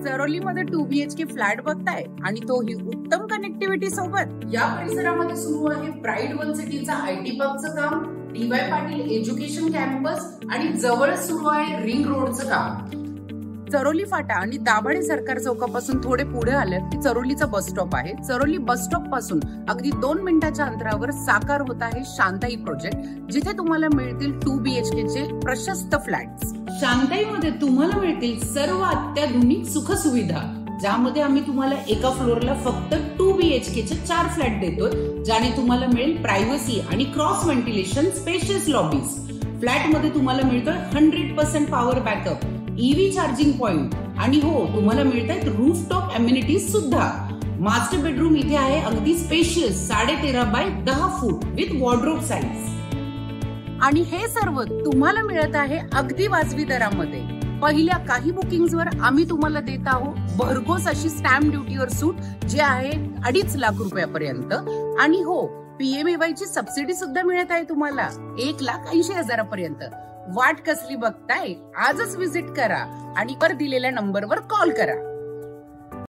चरोलीमध्ये 2 BHK flat बघताय आणि तोही उत्तम कनेक्टिव्हिटी सोबत। या परिसरामध्ये सुरू आहे प्राईड वन सिटीचा IT पार्कचं काम, DY पाटील एज्युकेशन कॅम्पस आणि जवळच सुरू आहे रिंग रोडचं काम। चरोली फाटा आणि दाभाडे सरकार चौकापासून थोडे पुढे आलं की चरोलीचा बस स्टॉप आहे। चरोली बस स्टॉप पासून अगदी 2 मिनिटाच्या अंतरावर साकार होत आहे शांताई प्रोजेक्ट, जिथे तुम्हाला मिळतील 2 BHK चे प्रशस्त फ्लॅट्स। शांताईमध्ये तुम्हाला मिळतील सर्व अत्याधुनिक सुखसुविधा, ज्यामध्ये आम्ही तुम्हाला एका फ्लोअरला फक्त 2 BHK चे 4 फ्लॅट देतोय, ज्याने तुम्हाला मिळेल प्रायव्हसी आणि क्रॉस व्हेंटिलेशन स्पेशियस लॉबीज। फ्लॅटमध्ये तुम्हाला मिळतोय 100% power backup, EV charging point आणि हो, तुम्हाला मिळतात रूफटॉप अम्युनिटीज सुद्धा। मास्टर बेडरूम इथे आहे अगदी spacious 13.5 by 10 foot with wardrobe size. आणि हे सर्व तुम्हाला मिळत आहे अगदी वाजवी दरामध्ये। पहिल्या काही बुकिंग्सवर आम्ही तुम्हाला देत आहोत भरघोस अशी स्टॅम्प ड्युटीवर सूट, जे आहे 2.5 लाख रुपयापर्यंत। आणि हो, PMAY ची सबसिडी सुद्धा मिळत आहे तुम्हाला 1,80,000 वाट कसली बघताय? आजच व्हिजिट करा आणि वर दिलेल्या नंबरवर कॉल करा।